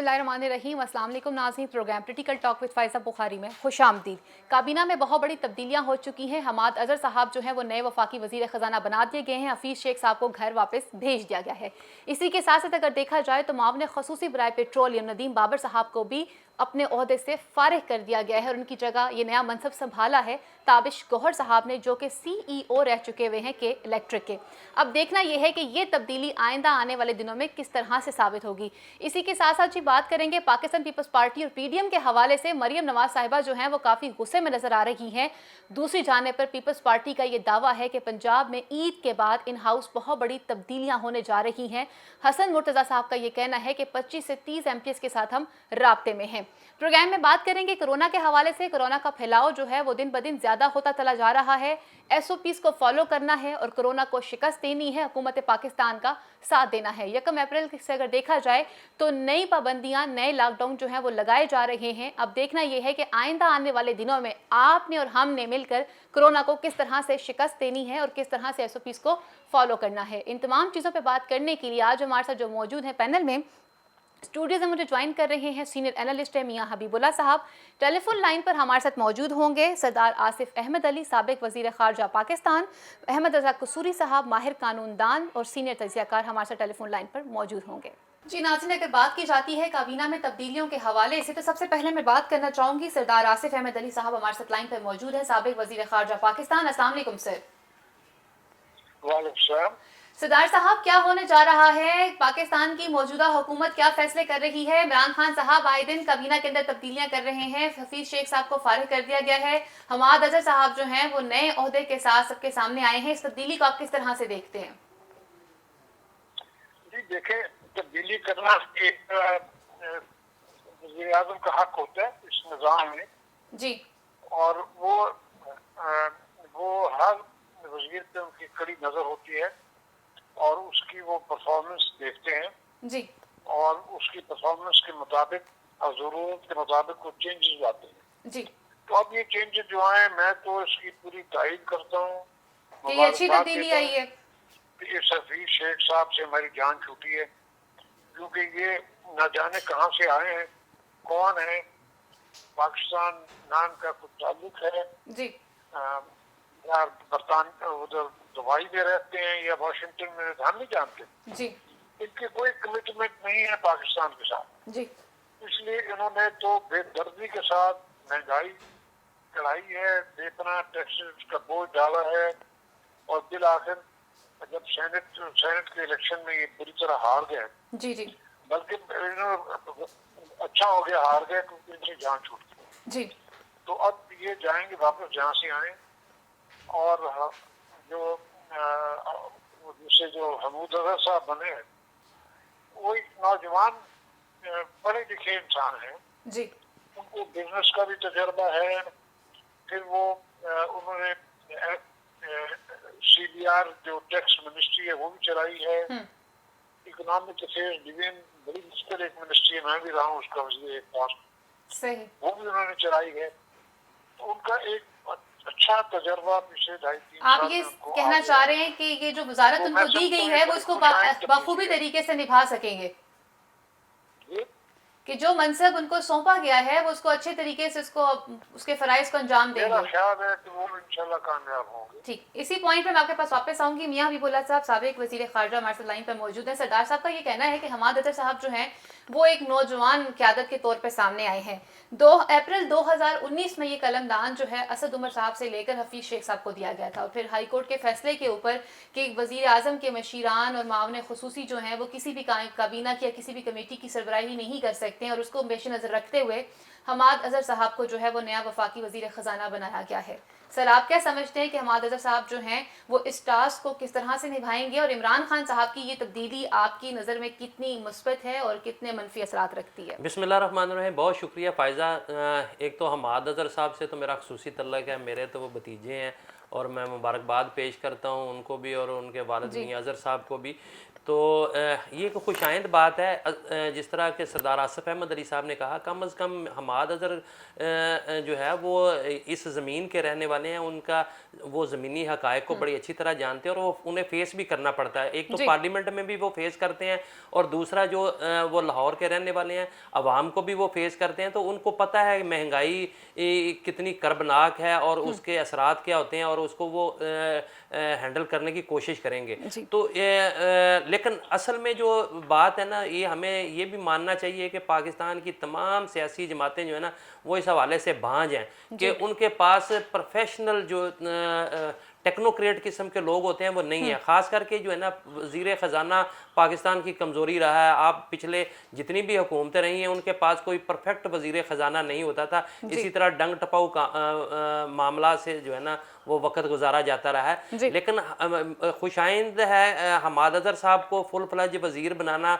बिस्मिल्लाहिर्रहमानिर्रहीम। अस्सलाम वालेकुम नाज़रीन, program critical talk with Faiza Bukhari में खुशामदीद। काबीना में बहुत बड़ी तब्दीलियां हो चुकी हैं। हमाद अज़हर साहब जो हैं वो नए वफाकी वज़ीर ख़जाना बना दिए गए हैं। हफीज़ शेख साहब को घर वापस भेज दिया गया है। इसी के साथ साथ अगर देखा जाए तो मामले ख़ुसूसी बराए पेट्रोलियम नदीम बाबर साहब को भी अपने ओहदे से फारिग कर दिया गया है और उनकी जगह ये नया मनसब संभाला है ताबिश गौहर साहब ने, जो कि CEO रह चुके हुए हैं के इलेक्ट्रिक के। अब देखना यह है कि ये तब्दीली आइंदा आने वाले दिनों में किस तरह से साबित होगी। इसी के साथ साथ जी बात करेंगे पाकिस्तान पीपल्स पार्टी और PDM के हवाले से। मरियम नवाज साहिबा जो हैं वो काफ़ी गुस्से में नजर आ रही हैं। दूसरी जाने पर पीपल्स पार्टी का ये दावा है कि पंजाब में ईद के बाद इन हाउस बहुत बड़ी तब्दीलियां होने जा रही हैं। हसन मुर्तज़ा साहब का ये कहना है कि 25 से 30 MPs के साथ हम राब्ते में हैं। प्रोग्राम में बात करेंगे कोरोना के हवाले से। कोरोना का फैलाव जो है वो दिन ब दिन ज़्यादा होता चला जा रहा है। SOPs को फॉलो करना है और कोरोना को शिकस्त देनी है। हुकूमत पाकिस्तान का साथ देना है। 1 अप्रैल से अगर देखा जाए तो नई पाबंदियां, नए लॉकडाउन जो हैं वो लगाए जा रहे हैं। अब देखना यह है कि आइंदा आने वाले दिनों में आपने और हमने मिलकर कोरोना को किस तरह से शिकस्त देनी है और किस तरह से SOPs को फॉलो करना है। इन तमाम चीज़ों पर बात करने के लिए आज हमारे साथ जो मौजूद हैं पैनल में, स्टूडियो से मुझे ज्वाइन कर रहे हैं सीनियर एनालिस्ट है मियां हबीबुल्ला साहब। टेलीफोन लाइन पर हमारे साथ मौजूद होंगे सरदार आसिफ अहमद अली, साबिक वजीर खारजा पाकिस्तान, अहमद रज़ा कसूरी साहब, माहिर कानूनदान और सीनियर तजियाकार हमारे साथ टेलीफोन लाइन पर मौजूद होंगे। जी नाज़रीन, अगर बात की जाती है काबीना में तब्दीलियों के हवाले से तो सबसे पहले मैं बात करना चाहूँगी सरदार आसिफ अहमद अली साहब हमारे साथ लाइन पर मौजूद है, साबिक वजीर खारजा पाकिस्तान। अस्सलाम वालेकुम सर। वालेकुम। सरदार साहब, क्या होने जा रहा है? पाकिस्तान की मौजूदा हुकूमत क्या फैसले कर रही है? इमरान खान साहब आए दिन काबीना के अंदर तब्दीलियां कर रहे हैं। हफीज शेख साहब को फारिग कर दिया गया है। हमाद अजहर साहब जो हैं वो नए ओहदे के साथ सबके सामने आए हैं। इस तब्दीली को आप किस तरह से देखते हैं? जी देखें, तब्दीली करना एक वज़ीर आज़म का हक होता है इस निज़ाम में जी। और वो हर वज़ीर पे उनकी कड़ी नज़र होती है और उसकी वो परफॉर्मेंस देखते हैं जी। और उसकी परफॉर्मेंस के मुताबिक और ज़रूरत के मुताबिक वो चेंजेस लाते हैं जी। तो अब ये चेंजेस जो आए मैं तो इसकी पूरी तारीफ करता हूँ, कि ये अच्छी मुबारकबाद तब्दीली देता आई है। हूँ। इस हफीज शेख साहब से हमारी जान छूटी है क्योंकि ये न जाने कहाँ से आए हैं, कौन है, पाकिस्तान नाम का कुछ ताल्लुक है जी। या बरतानिया उधर दुबई में रहते हैं या वाशिंगटन में, हम नहीं जानते। जी। इनकी कोई कमिटमेंट नहीं है पाकिस्तान के साथ, जी। इसलिए इन्होंने तो बेदर्दी के साथ महंगाई चढ़ाई है, बेपना टैक्सेस का बोझ डाला है और बिल आखिर जब सेनेट के इलेक्शन में ये बुरी तरह हार गए, जी। जी। बल्कि अच्छा हो गया हार गए क्योंकि इनकी जान छूट गई। जी। तो अब ये जाएंगे वापस जहाँ से आए और जो जिससे जो हमूद अजहर साहब बने हैं वो एक नौजवान पढ़े लिखे इंसान हैं। जी। उनको बिजनेस का भी तजर्बा है, फिर वो उन्होंने CBR जो टैक्स मिनिस्ट्री है वो भी चलाई है, इकोनॉमिक अफेयर्स डिवीजन बड़ी मुश्किल एक मिनिस्ट्री है, मैं भी रहा हूँ उसका वज़ीर एक पास, सही। वो भी उन्होंने चलाई है। तो उनका एक अच्छा तजर्बा पिछले 2.5-3 आप साल ये में उनको कहना चाह रहे हैं कि ये जो वजारत तो उनको मैं दी समझता गई हूँ है ये वो बड़ी इसको खुशहाल बखूबी तरीके से निभा सकेंगे, कि जो मनसब उनको सौंपा गया है वो उसको अच्छे तरीके से उसके फराइज को अंजाम मेरा देंगे। ख्याल है कि वो इंशाल्लाह कामयाब होंगे। ठीक, इसी पॉइंट पे मैं आपके पास वापस आऊंगी। मियां हबीबुल्ला साहब, साबिक वजीर खारजा हमारे साथ लाइन पर मौजूद है। सरदार साहब का ये कहना है कि हमाद अजहर साहब जो हैं वो एक नौजवान क़यादत के तौर पे सामने आए हैं। 2 अप्रैल 2019 में ये कलमदान जो है असद उमर साहब से लेकर हफीज शेख साहब को दिया गया था और फिर हाई कोर्ट के फैसले के ऊपर कि वज़ीर आज़म के मशीरान और मावन खुसूसी जो हैं वो किसी भी काबीना की या किसी भी कमेटी की सरबराही नहीं कर सकते हैं और उसको पेश नज़र रखते हुए हमाद अजहर साहब को जो है वो नया वफाकी वज़ीर ख़जाना बनाया गया है। सर, आप क्या समझते हैं कि हमाद अजहर साहब जो हैं वो इस टास्क को किस तरह से निभाएंगे और इमरान खान साहब की ये तब्दीली आपकी नज़र में कितनी मुस्बत है और कितने मनफी असरात रखती है? बिस्मिल्लाहिर्रहमानिर्रहीम। बहुत शुक्रिया फ़ायज़ा। एक तो हमाद अज़हर साहब से तो मेरा ख़ुसूसी तल्लुक़ है, मेरे तो वो भतीजे हैं और मैं मुबारकबाद पेश करता हूँ उनको भी और उनके वालिद जी। मियां अज़हर साहब को भी। तो ये एक खुशाइंद बात है। जिस तरह के सरदार आसिफ अहमद अली साहब ने कहा, कम अज़ कम हमाद अज़हर जो है वो इस ज़मीन के रहने वाले हैं, उनका वो ज़मीनी हक़ाइक़ को बड़ी अच्छी तरह जानते हैं और वो उन्हें फ़ेस भी करना पड़ता है। एक तो जी। पार्लियामेंट में भी वो फेस करते हैं और दूसरा जो वो लाहौर के रहने वाले हैं, आवाम को भी वो फेस करते हैं। तो उनको पता है महंगाई कितनी कर्बनाक है और उसके असरात क्या होते हैं और उसको वो हैंडल करने की कोशिश करेंगे। जी। तो लेकिन असल में जो बात है ना, ये हमें ये भी मानना चाहिए कि पाकिस्तान की तमाम सियासी जमातें जो है ना, वो इस हवाले से बांझ हैं कि जी। उनके पास प्रोफेशनल जो टेक्नोक्रेट किस्म के लोग होते हैं वो नहीं है। ख़ास करके जो है ना, वज़ीर ख़जाना पाकिस्तान की कमज़ोरी रहा है। आप पिछले जितनी भी हुकूमतें रही हैं उनके पास कोई परफेक्ट वज़ीर ख़जाना नहीं होता था। जी। इसी तरह डंग टपाऊ का मामला से जो है ना वो वक्त गुजारा जाता रहा है। जी। लेकिन खुशाइंद है हमाद अज़हर साहब को फुल फ्लज वज़ीर बनाना,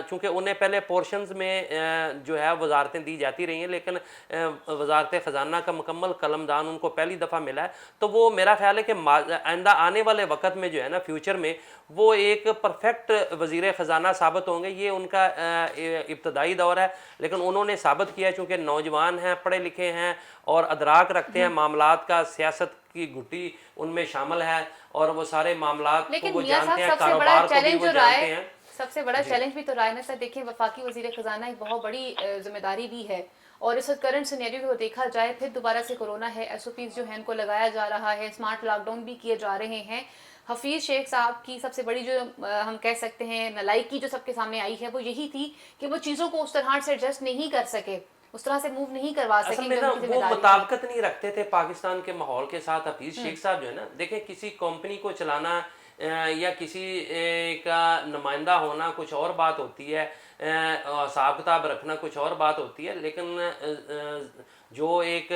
चूँकि उन्हें पहले पोर्शंस में जो है वजारतें दी जाती रही हैं, लेकिन वजारत ख़जाना का मुकम्मल कलमदान उनको पहली दफ़ा मिला है। तो वो मेरा ख्याल है कि आइंदा आने वाले वक्त में जो है ना, फ्यूचर में वो एक परफेक्ट वज़ीर ख़जाना साबित होंगे। ये उनका इब्तदाई दौर है, लेकिन उन्होंने साबित किया चूँकि नौजवान हैं, पढ़े लिखे हैं और अदराक रखते हैं मामलात का, सियासत की घुटी उनमें शामिल है और वो सारे मामलात को लेकिन वो मियां साहब जानते हैं, सबसे बड़ा कारोबार को भी चैलेंज वो जो रहा जानते है, हैं। सबसे बड़ा जी। चैलेंज भी तो रहा है ना सर। देखिए, वफाकी वजीर खजाना एक बहुत बड़ी जिम्मेदारी भी है और इस करंट सिनेरियो को देखा जाए, फिर दोबारा से कोरोना है, एसओपीज जो है इनको लगाया जा रहा है, स्मार्ट लॉकडाउन भी किए जा रहे हैं। हफीज़ शेख साहब की सबसे बड़ी जो हम कह सकते हैं नलायकी जो सबके सामने आई है वो यही थी कि वो चीज़ों को उस तरह से एडजस्ट नहीं कर सके, उस तरह से मूव नहीं करवा असल सके में जो ना उनकी वो जिम्मेदारी थी। मुताबिकत नहीं रखते थे पाकिस्तान के माहौल के साथ। हफीज़ शेख साहब जो है ना, देखें, किसी कंपनी को चलाना या किसी का नुमाइंदा होना कुछ और बात होती है, हिसाब किताब रखना कुछ और बात होती है, लेकिन जो एक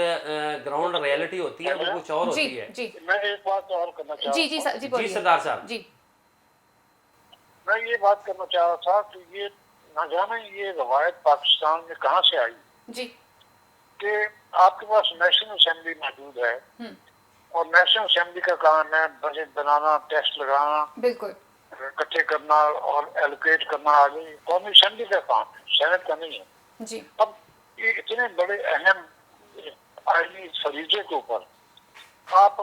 ग्राउंड रियलिटी होती है वो कुछ और जी। होती है। जी। मैं एक बात और करना चाह जी। रहा जी था। जी, जी बोलिए। सरदार साहब। जी। मैं ये बात करना चाह रहा था कि ये ना जाने ये रवायत पाकिस्तान में कहाँ से आई जी। कि आपके पास नेशनल असेंबली मौजूद है और नेशनल असेंबली का काम है बजट बनाना, टेस्ट लगाना, बिल्कुल। इकट्ठे करना और एलोकेट करना। आगे कौमी असेंबली का काम है, सेनेट का नहीं है। जी। अब ये इतने बड़े अहम आईनी फरीजे के ऊपर आप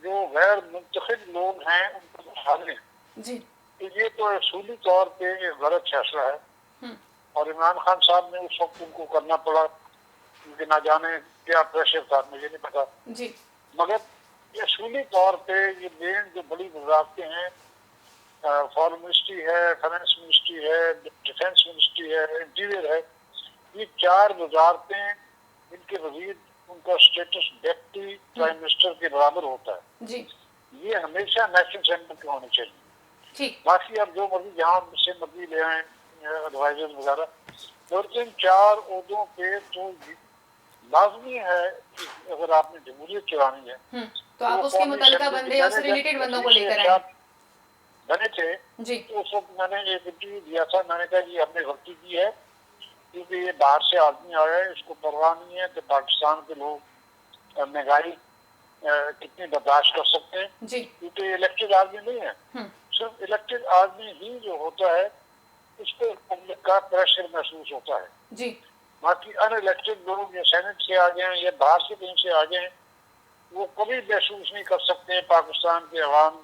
जो गैर मुंतखब लोग हैं उनको उठा लें, जी। तो ये तो असूली तौर पे गलत फैसला है। और इमरान खान साहब ने उस वक्त उनको करना पड़ा, क्योंकि ना जाने क्या प्रेशर था, मुझे नहीं पता। जी। मगर ये असूली तौर पे ये मेन जो बड़ी वजारतें हैं, फॉरेन मिनिस्ट्री है, फाइनेंस मिनिस्ट्री है, डिफेंस मिनिस्ट्री है, इंटीरियर है, ये चार वजारतें, इनके वजीर, उनका स्टेटस डिप्टी प्राइम मिनिस्टर के बराबर होता है। जी। ये हमेशा नेशनल असेंबली के होने चाहिए। ठीक। बाकी अब जो मर्जी जहाँ से मर्जी ले आए एडवाइजर वगैरह, और इन चार ओहदों पे तो लाजमी है कि अगर आपने जमहूरियत चलानी है तो आप वो उसके कौमी मुतल्लिका असेंबली बंदे और उससे रिलेटेड बंदों को लेकर आए। बने थे। जी। तो उस वक्त मैंने एक इंटरव्यू दिया था, मैंने कहा जी हमने गलती की है, क्योंकि ये बाहर से आदमी आया है, इसको परवाह नहीं है कि पाकिस्तान के लोग महंगाई कितनी बर्दाश्त कर सकते हैं, जी। क्योंकि इलेक्टेड आदमी नहीं है। सिर्फ इलेक्टेड आदमी ही जो होता है उसको पब्लिक का प्रेशर महसूस होता है। जी। बाकी अनइलेक्टेड लोग या सेनेट से आ गए या बाहर से कहीं से आ गए, वो कभी महसूस नहीं कर सकते पाकिस्तान के अवाम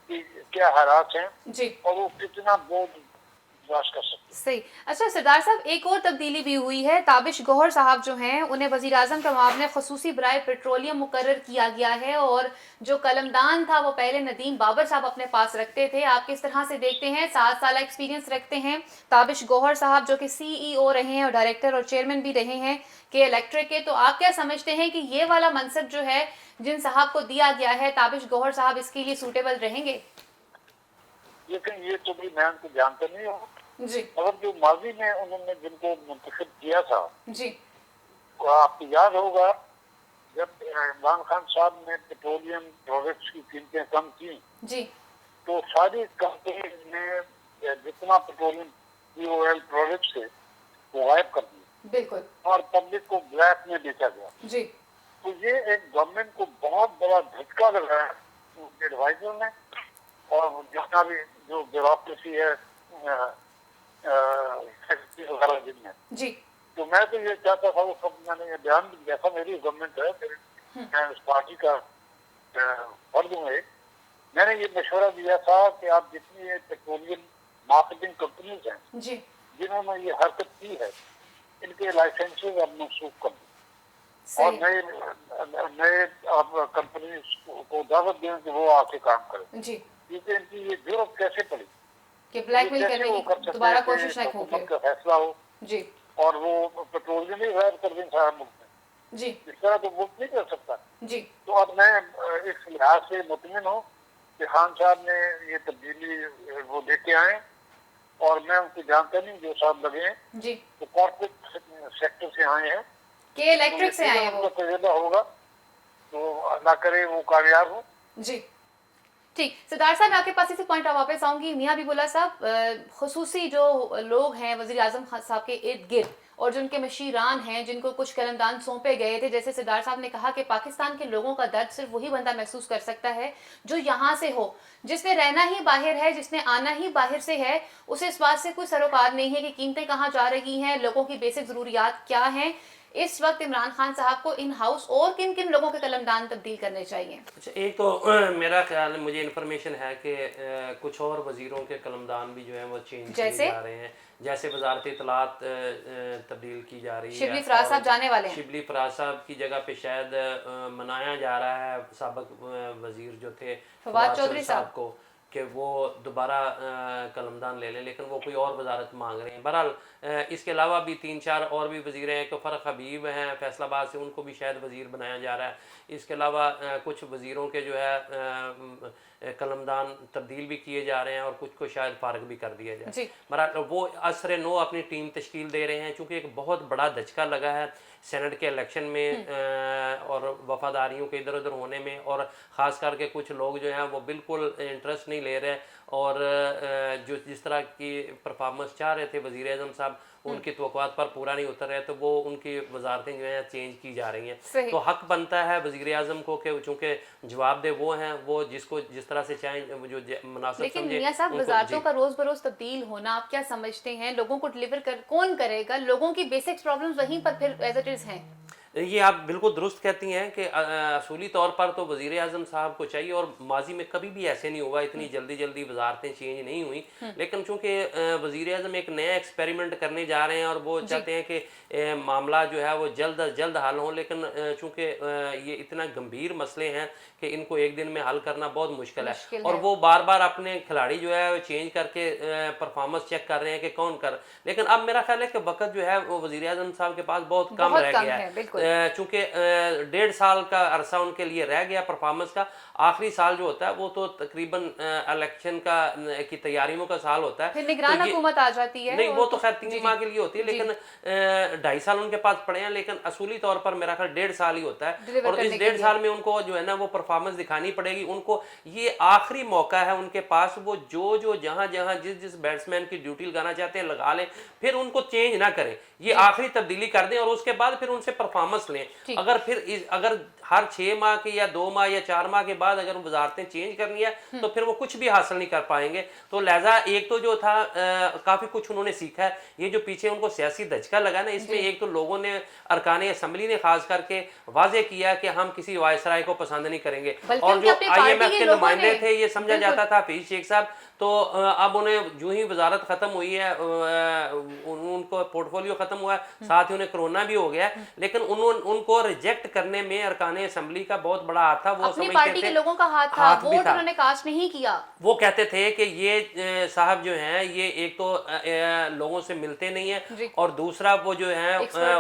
की क्या हालात हैं जी। और वो कितना बोझ बर्दाश्त कर सकते हैं। सही। अच्छा सरदार साहब, एक और तब्दीली भी हुई है। ताबिश गौहर साहब जो हैं उन्हें वज़ीर आज़म का मामले खसूसी बराए पेट्रोलियम मुकर्रर किया गया है और जो कलमदान था वो पहले नदीम बाबर साहब अपने पास रखते थे। आप किस तरह से देखते हैं? 7 साल एक्सपीरियंस रखते हैं ताबिश गौहर साहब, जो कि CEO रहे हैं और डायरेक्टर और चेयरमैन भी रहे हैं के इलेक्ट्रिक के। तो आप क्या समझते हैं कि ये वाला मनसब जो है जिन साहब को दिया गया है, ताबिश गौहर साहब इसके लिए सूटेबल रहेंगे? लेकिन ये तो भी मैं उनको जानते नहीं हूँ, जी। मगर जो माजी में उन्होंने जिनको मुंतखब किया था, जी। तो आपको याद होगा जब इमरान खान साहब ने पेट्रोलियम प्रोडक्ट्स की कीमतें कम की, जी। तो सारी कंपनीज ने जितना पेट्रोलियम फ्यूल प्रोडक्ट्स थे वो गायब कर दिए बिल्कुल। और पब्लिक को ब्लैक में बेचा गया। जी। तो ये एक गवर्नमेंट को बहुत बड़ा झटका लगा है उनके एडवाइजर ने, और जितना भी जो ब्यूरोक्रेसी है सेक्रेटरी वगैरह जिनमें। जी तो मैं तो ये चाहता था, वो सब मैंने ये बयान भी दिया था, मेरी गवर्नमेंट है, मैं उस पार्टी का फर्द हूँ एक। मैंने ये मशवरा दिया था कि आप जितनी ये पेट्रोलियम मार्केटिंग कंपनीज हैं जी जिन्होंने ये हरकत की है, इनके लाइसेंसेज अब मनसूख कर दें और सही नए आप कंपनी को दावत दें कि वो आके काम करें। जी क्योंकि इनकी ये जरूरत कैसे पड़ी, कि ब्लैकमेल कैसे करने वो कर की सकते दोबारा हैं कोशिश कि ना हुकूमत होगी। का फैसला हो जी और वो पेट्रोलियम ही गायब कर दें सारा मुल्क में। जी इस तरह तो मुल्क नहीं कर सकता। जी तो अब मैं इस लिहाज से मुतमिन हूँ कि खान साहब ने ये तब्दीली वो लेके आए, और मैं उनकी जानता नहीं जो साहब लगे हैं जी तो कॉर्पोरेट सेक्टर से आए हैं, के इलेक्ट्रिक से आए हैं उनका वो। तजुर्बा होगा, तो अल्लाह करे वो कामयाब हो। जी ठीक, सिद्धार्थ साहब मैं आपके पास इसी पॉइंट पर वापस आऊंगी। मियां हबीबुल्ला साहब, खुसूसी जो लोग हैं वजीर आजम साहब के इर्द गिर्द और जो उनके मशीरान हैं जिनको कुछ कलमदान सौंपे गए थे, जैसे सिद्धार्थ साहब ने कहा कि पाकिस्तान के लोगों का दर्द सिर्फ वही बंदा महसूस कर सकता है जो यहाँ से हो, जिसने रहना ही बाहर है, जिसने आना ही बाहर से है, उसे इस बात से कोई सरोकार नहीं है कि कीमतें कहाँ जा रही हैं, लोगों की बेसिक ज़रूरियात क्या हैं। इस वक्त इमरान खान साहब को इन हाउस और किन किन लोगों के कलमदान तब्दील करने चाहिए? अच्छा, एक तो मेरा ख्याल है, मुझे इन्फॉर्मेशन है कि कुछ और वज़ीरों के कलमदान भी जो है वो चेंज किए जैसे जा रहे हैं। जैसे वजारत इत्तलात तब्दील की जा रही है, शिबली फराज साहब जाने वाले हैं। शिबली फराज साहब की जगह पे शायद मनाया जा रहा है सबक वज़ीर जो थे फवाद चौधरी साहब को कि वो दोबारा कलमदान ले लें, लेकिन वो कोई और वजारत मांग रहे हैं। बहरहाल इसके अलावा भी 3-4 और भी वज़ीर हैं, तो फ़र्क हबीब हैं फैसलाबाद से, उनको भी शायद वज़ीर बनाया जा रहा है। इसके अलावा कुछ वज़ीरों के जो है कलमदान तब्दील भी किए जा रहे हैं और कुछ को शायद फ़ारग भी कर दिया जाए। बहरहाल वो असर नो अपनी टीम तश्कील दे रहे हैं, चूँकि एक बहुत बड़ा धचका लगा है सेनेट के इलेक्शन में और वफादारियों के इधर उधर होने में, और ख़ास करके कुछ लोग जो हैं वो बिल्कुल इंटरेस्ट नहीं ले रहे, और जो जिस तरह की परफॉर्मेंस चाह रहे थे वज़ीर आज़म साहब, उनकी तवक्कुआत पर पूरा नहीं उतर रहे, तो वो उनकी वजारतें जो हैं चेंज की जा रही हैं। तो हक बनता है वज़ीर आज़म को कि चूँकि जवाबदेह वो हैं, वो जिसको जिस तरह से चाहें जो मुनासिब लेकिन समझे। मियां साहब, वजारतों का रोज बरोज तब्दील होना आप क्या समझते हैं? लोगों को डिलीवर कर कौन करेगा? लोगों की बेसिक प्रॉब्लम्स वहीं पर फिर एज इट इज हैं। ये आप बिल्कुल दुरुस्त कहती हैं कि असूली तौर पर तो वज़ीर आज़म साहब को चाहिए, और माजी में कभी भी ऐसे नहीं हुआ, इतनी जल्दी जल्दी वजारतें चेंज नहीं हुई। लेकिन चूंकि वज़ीर आज़म एक नया एक्सपेरिमेंट करने जा रहे हैं और वो चाहते हैं कि मामला जो है वो जल्द अज जल्द हल हो, लेकिन चूंकि ये इतना गंभीर मसले हैं कि इनको एक दिन में हल करना बहुत मुश्किल है, और वो बार बार अपने खिलाड़ी जो है चेंज करके परफॉर्मेंस चेक कर रहे हैं कि कौन कर। लेकिन अब मेरा ख्याल है कि वक्त जो है वो वज़ीर आज़म साहब के पास बहुत कम रह गया है, चूंकि 1.5 साल का अरसा उनके लिए रह गया परफॉर्मेंस का। आखिरी साल जो होता है वो तो तकरीबन इलेक्शन का की तैयारियों का साल होता है, फिर निगरान हुकूमत आ जाती है। नहीं वो तो खैर 3 माह के लिए होती है, लेकिन 2.5 साल उनके पास पड़े हैं, लेकिन असूली तौर पर मेरा ख्याल 1.5 साल ही होता है, और इस 1.5 साल में उनको जो है ना वो परफॉर्मेंस दिखानी पड़ेगी। उनको ये आखिरी मौका है उनके पास, वो जो जो जहां जहां जिस जिस बैट्समैन की ड्यूटी लगाना चाहते हैं लगा लें, फिर उनको चेंज ना करें, ये आखिरी तब्दीली कर दें और उसके बाद फिर उनसे परफॉर्मेंस लें। अगर फिर अगर हर 6 माह के या 2 माह या 4 माह के बाद अगर वजारतें चेंज करनी है तो फिर वो कुछ भी हासिल नहीं कर पाएंगे। तो लिहाजा एक तो जो था काफ़ी कुछ उन्होंने सीखा है, ये जो पीछे उनको सियासी धचका लगा ना, इसमें एक तो लोगों ने अरकान असम्बली ने खास करके वाजे किया कि हम किसी वायसराय को पसंद नहीं करेंगे, और जो IMF के नुमाइंदे थे ये समझा जाता था हफीज शेख साहब, तो अब उन्हें जो ही वजारत ख़त्म हुई है उनको पोर्टफोलियो ख़त्म हुआ है, साथ ही उन्हें कोरोना भी हो गया, लेकिन उनको रिजेक्ट करने में अरकान असम्बली का बहुत बड़ा हाथ था। वो अपनी पार्टी के लोगों का हाथ था, वोट उन्होंने कास्ट नहीं किया। वो कहते थे कि ये साहब जो हैं ये एक तो लोगों से मिलते नहीं है, और दूसरा वो जो है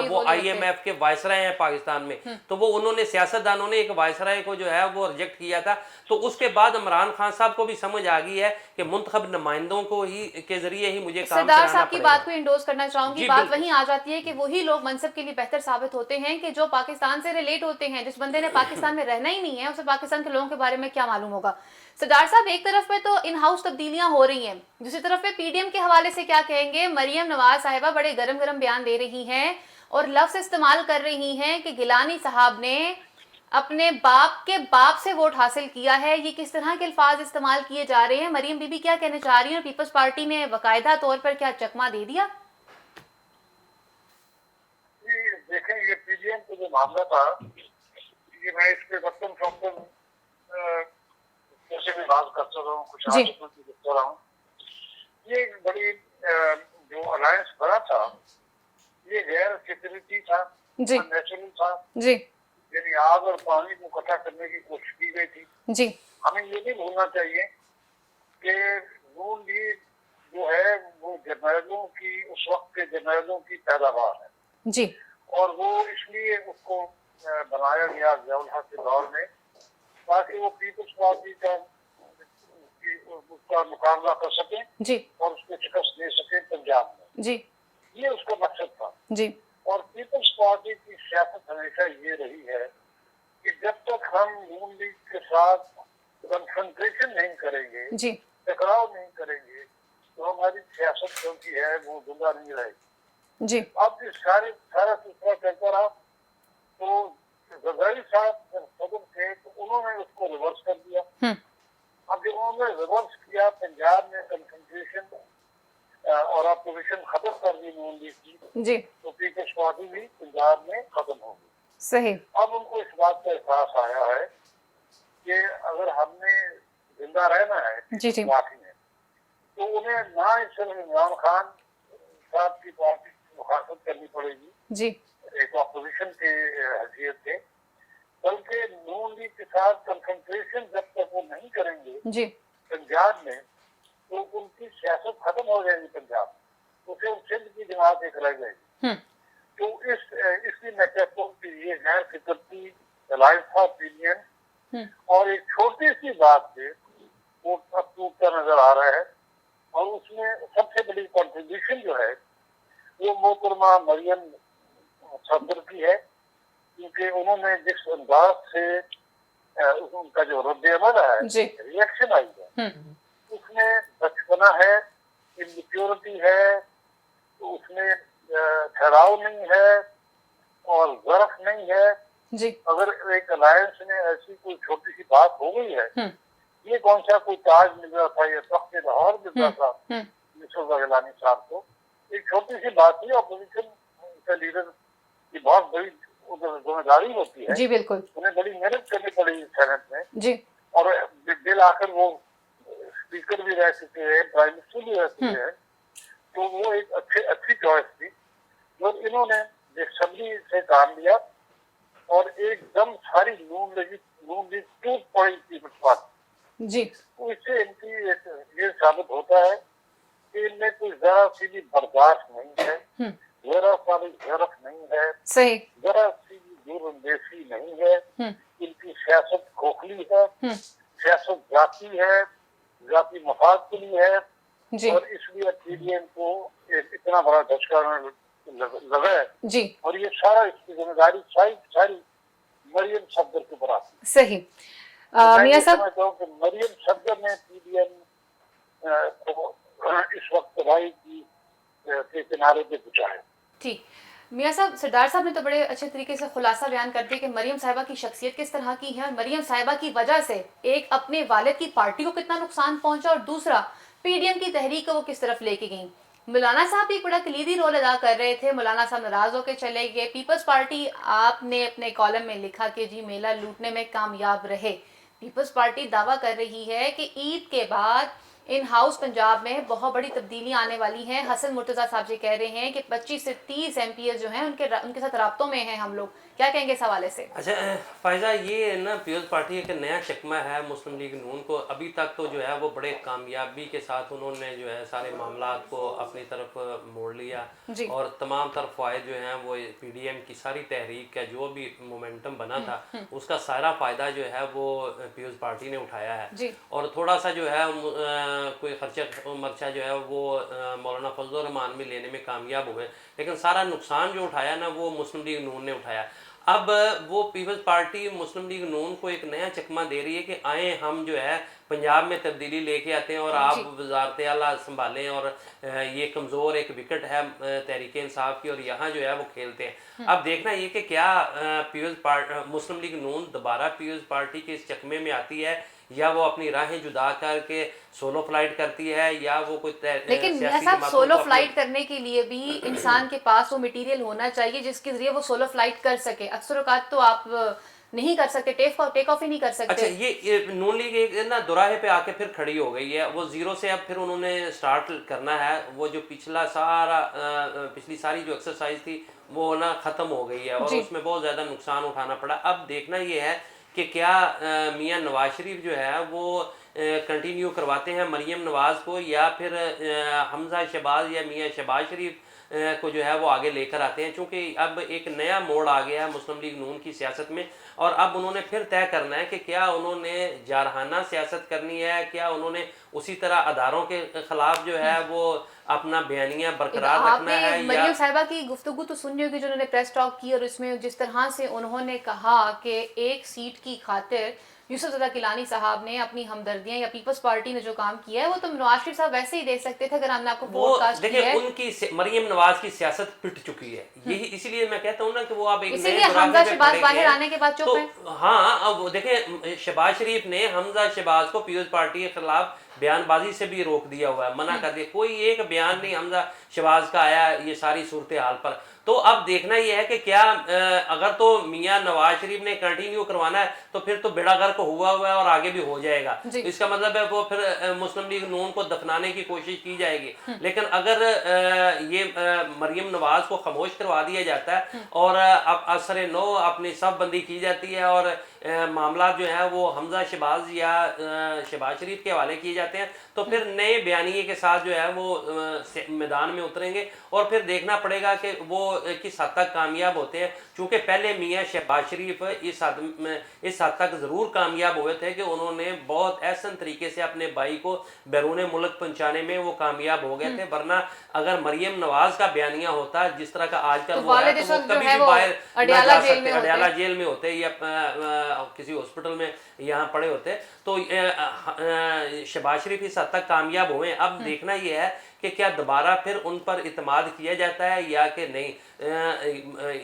वो IMF के वायसराय हैं पाकिस्तान में, तो वो उन्होंने सियासतदानों ने एक वायसराय को जो है वो रिजेक्ट किया था। तो उसके बाद इमरान खान साहब को भी समझ आ गई है कि मुंतखब नुमाइंदों को ही के जरिए ही मुझे काम सरदार साहब की बात को इंडोर्स करना चाहूंगी। बात वहीं आ जाती है कि वही लोग मनसब के लिए बेहतर साबित होते हैं कि जो पाकिस्तान से रिलेट होते हैं। जिस बंदे ने पाकिस्तान में रहना ही नहीं है उसे पाकिस्तान के लोगों के बारे में क्या मालूम होगा। सरदार साहब, एक तरफ पे तो इन हाउस तब्दीलियां हो रही हैं, दूसरी तरफ पे PDM के हवाले से क्या कहेंगे? मरियम नवाज साहिबा बड़े गरम गरम बयान दे रही हैं और लफ्ज इस्तेमाल कर रही हैं कि गिलानी साहब ने अपने बाप के बाप से वोट हासिल किया है, ये किस तरह के अल्फाज इस्तेमाल किए जा रहे हैं? मरियम बीबी क्या कहना चाह रही है और पीपल्स पार्टी ने बाकायदा तौर पर क्या चकमा दे दिया? ये देखें, ये पीडीएम का जो मामला था, ये मैं इस पे वक्तन फक्तन कैसे भी बात करता रहा हूँ, कुछ जी। आर्टिकल भी लिखता रहा हूँ। ये एक बड़ी जो अलायंस बना था, ये गैर फितरती था, जी। नेचुरल था। जी। यानी आग और पानी को इकट्ठा करने की कोशिश की गई थी। जी। हमें ये नहीं भूलना चाहिए कि नून लीग जो है वो जर्नैलों की, उस वक्त के जर्नैलों की पैदावार है, जी। और वो इसलिए उसको बनाया गया ज़ियाउल हक के दौर में, ताकि वो पीपल्स पार्टी का उसका मुकाबला कर सके जी। और उसको शिकस्त दे सके पंजाब में। जी। ये उसका मकसद था। जी। और पीपल्स पार्टी की सियासत हमेशा ये रही है कि जब तक हम नून लीग के साथ कन्फ्रंटेशन नहीं करेंगे, जी। टकराव नहीं करेंगे, तो हमारी सियासत जो की है वो जिंदा नहीं रहेगी। जी। अब इस सारा सिलसिला चलता रहा, तो जरदारी साहब जब सदन थे तो उन्होंने उसको रिवर्स कर दिया। अब जब उन्होंने रिवर्स किया, पंजाब में कंसंट्रेशन और अपोजिशन खत्म कर दी नून लीग की, जी। तो पीपल्स पार्टी भी पंजाब में खत्म हो गई। सही। अब उनको इस बात का एहसास आया है कि अगर हमने जिंदा रहना है जी। जी। पार्टी में, तो उन्हें ना ही सिर्फ इमरान खान साहब की पार्टी की मुखालफत करनी पड़ेगी जी। एक अपोजिशन के हैसियत से, बल्कि नून लीग के साथ कंसंट्रेशन जब तक वो नहीं करेंगे जी। पंजाब में, तो उनकी सियासत खत्म हो जाएगी पंजाब में, तो फिर सिंध की जमात एक रह जाएगी। तो इसलिए मैं कहता हूँ कि ये गैर फितरती अलायंस था पीडीएम, और एक छोटी सी बात से वो अब टूटता नजर आ रहा है। और उसमें सबसे बड़ी कंट्रीब्यूशन जो है वो मोहतरमा मरियम सफदर की है, क्योंकि उन्होंने जिस अंदाज से उनका जो रद्द-ए-अमल है, रिएक्शन आई है, उसमें बचपना है, इम्मेच्योरिटी है, तो उसमें ठहराव नहीं है और ज़र्फ नहीं है। जी। अगर एक अलायंस में ऐसी कोई छोटी सी बात हो गई है, ये कौन सा कोई ताज मिल रहा था या तख्त लाहौर मिल रहा था यूसुफ गिलानी साहब को, एक छोटी सी बात थी। अपोजिशन के लीडर की बहुत बड़ी जिम्मेदारी होती है। जी बिल्कुल। उन्हें बड़ी मेहनत करनी पड़ी सेनेट में। जी। और बिल आकर वो स्पीकर भी रह चुके हैं, प्राइम मिनिस्टर भी रह चुके हैं, तो वो एक अच्छी चॉइस थी। और इन्होंने बेसब्री से काम लिया और एकदम सारी नून लीग टूट पड़ी पीपल्स पार्टी। जी। तो इससे इनकी ये साबित होता है कि इनमें कोई जरा सी भी बर्दाश्त नहीं है, जरा सा भी ज़रफ नहीं है, सही। जरा सी भी दूरअंदेशी नहीं है। इनकी सियासत खोखली है, सियासत जाती है, जाती मफाद के लिए है। जी। और इसलिए पीडीएम को इतना बड़ा झटका लगा है। जी। और ये सारा इसकी जिम्मेदारी सारी मरियम सफदर के ऊपर आती है। सही। मियां साहब, मैं कहूँ कि मरियम सफदर ने पीडीएम को इस वक्त तबाही के किनारे पे पहुंचा है। ठीक। मियां साहब, सरदार साहब ने तो बड़े अच्छे तरीके से खुलासा बयान कर दिया कि मरियम साहिबा की शख्सियत किस तरह की है और मरियम साहिबा की वजह से एक अपने वालिद की पार्टी को कितना नुकसान पहुंचा और दूसरा पीडीएम की तहरीक को वो किस तरफ लेके गई। मौलाना साहब एक बड़ा कलीदी रोल अदा कर रहे थे, मौलाना साहब नाराज होकर चले गए। पीपल्स पार्टी, आपने अपने कॉलम में लिखा कि जी मेला लूटने में कामयाब रहे। पीपल्स पार्टी दावा कर रही है कि ईद के बाद इन हाउस पंजाब में बहुत बड़ी तब्दीलियां आने वाली हैं। हसन मुर्तज़ा साहब जी कह रहे हैं कि 25 से 30 एमपीएस जो हैं उनके साथ राब्तों में हैं हम लोग। क्या कहेंगे इस हवाले से? अच्छा फायजा, ये ना पीपल्स पार्टी एक नया चकमा है मुस्लिम लीग नून को। अभी तक तो जो है वो बड़े कामयाबी के साथ उन्होंने जो है सारे मामलात को अपनी तरफ मोड़ लिया और तमाम तरफ फ़ायदे जो हैं वो पीडीएम की सारी तहरीक का जो भी मोमेंटम बना था उसका सारा फ़ायदा जो है वो पीपल्स पार्टी ने उठाया है। और थोड़ा सा जो है कोई खर्चा जो है वो मौलाना फजल रहमान में लेने में कामयाब हुए, लेकिन सारा नुकसान जो उठाया ना वो मुस्लिम लीग नून ने उठाया। अब वो पीपल्स पार्टी मुस्लिम लीग नून को एक नया चकमा दे रही है कि आए हम जो है पंजाब में तब्दीली लेके आते हैं और आप वजारत आला संभालें और ये कमज़ोर एक विकेट है तहरीक इंसाफ की और यहाँ जो है वो खेलते हैं। अब देखना ये कि क्या मुस्लिम लीग नून दोबारा पीपल्स पार्टी के इस चकमे में आती है या वो अपनी राहें जुदा करके सोलो फ्लाइट करती है या वो कोई लेकिन मियां साहब सोलो फ्लाइट करने के लिए भी इंसान के पास वो मटेरियल होना चाहिए जिसके जरिए वो सोलो फ्लाइट कर सके। अक्सर औकात तो आप नहीं कर सकते, टेक ऑफ ही नहीं कर सकते। अच्छा, ये नून लीग एक ना दोराहे पे आके फिर खड़ी हो गई है, वो जीरो से अब फिर उन्होंने स्टार्ट करना है। वो जो पिछली सारी जो एक्सरसाइज थी वो ना खत्म हो गई है और उसमें बहुत ज्यादा नुकसान उठाना पड़ा। अब देखना ये है कि क्या मियां नवाज शरीफ जो है वो कंटिन्यू करवाते हैं मरियम नवाज को या फिर हमजा शहबाज या मियां शहबाज शरीफ को जो है वो आगे लेकर आते हैं, क्योंकि अब एक नया मोड़ आ गया है मुस्लिम लीग नून की सियासत में और अब उन्होंने फिर तय करना है कि क्या उन्होंने जारहाना सियासत करनी है, क्या उन्होंने उसी तरह अदारों के खिलाफ जो है वो अपना बयानिया बरकरार रखना है। मरियम साहिबा की गुफ्तगू तो सुन होगी जो उन्होंने प्रेस टॉक की और इसमें जिस तरह से उन्होंने कहा कि एक सीट की खातिर यूसुफ किलानी साहब ने अपनी हमदर्दियां या पीपल्स पार्टी ने जो काम किया है वो तो नवाज शरीफ साहब वैसे ही दे सकते थे अगर हमने आपको पॉडकास्ट किया है। उनकी मरियम नवाज की सियासत पिट चुकी है, यही इसीलिए मैं कहता हूँ ना कि वो आप एक इसीलिए हमजा शहबाज बाहर आने के बाद चुप है। हाँ, अब देखिए शहबाज शरीफ ने हमजा शहबाज को पीपल्स पार्टी के खिलाफ बयानबाजी से भी रोक दिया हुआ है, मना कर दिया, कोई एक बयान नहीं हमजा शहबाज का आया ये सारी सूरत हाल पर। तो अब देखना यह है कि क्या अगर तो मियां नवाज शरीफ ने कंटिन्यू करवाना है तो फिर तो बेड़ा गर्क हुआ है और आगे भी हो जाएगा। इसका मतलब है वो फिर मुस्लिम लीग नून को दफनाने की कोशिश की जाएगी। लेकिन अगर ये मरियम नवाज को खामोश करवा दिया जाता है और अब असर नो अपनी सब बंदी की जाती है और मामला जो है वो हमजा शहबाज या शहबाज शरीफ के हवाले किए जाते हैं तो फिर नए बयानिए के साथ जो है वो मैदान में उतरेंगे और फिर देखना पड़ेगा कि वो किस हद तक कामयाब होते हैं। क्योंकि पहले मियां शहबाज शरीफ इस हद तक ज़रूर कामयाब हुए थे कि उन्होंने बहुत ऐसा तरीके से अपने भाई को बैरून मुल्क पहुंचाने में वो कामयाब हो गए थे, वरना अगर मरियम नवाज का बयानिया होता जिस तरह का आजकल तो वो है तो वो कभी भी बाहर अडियाला जेल में होते या किसी हॉस्पिटल में यहाँ पड़े होते। तो शहबाज शरीफ इस हद तक कामयाब हुए। अब देखना यह है कि क्या दोबारा फिर उन पर इत्मीनाद किया जाता है या कि नहीं।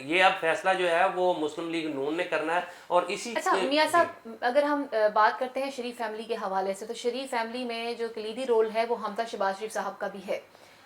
ये अब फैसला जो है वो मुस्लिम लीग नून ने करना है। और इसी अच्छा मियां साहब, अगर हम बात करते हैं शरीफ फैमिली के हवाले से तो शरीफ फैमिली में जो कलीदी रोल है वो हमजा शहबाज शरीफ साहब का भी है।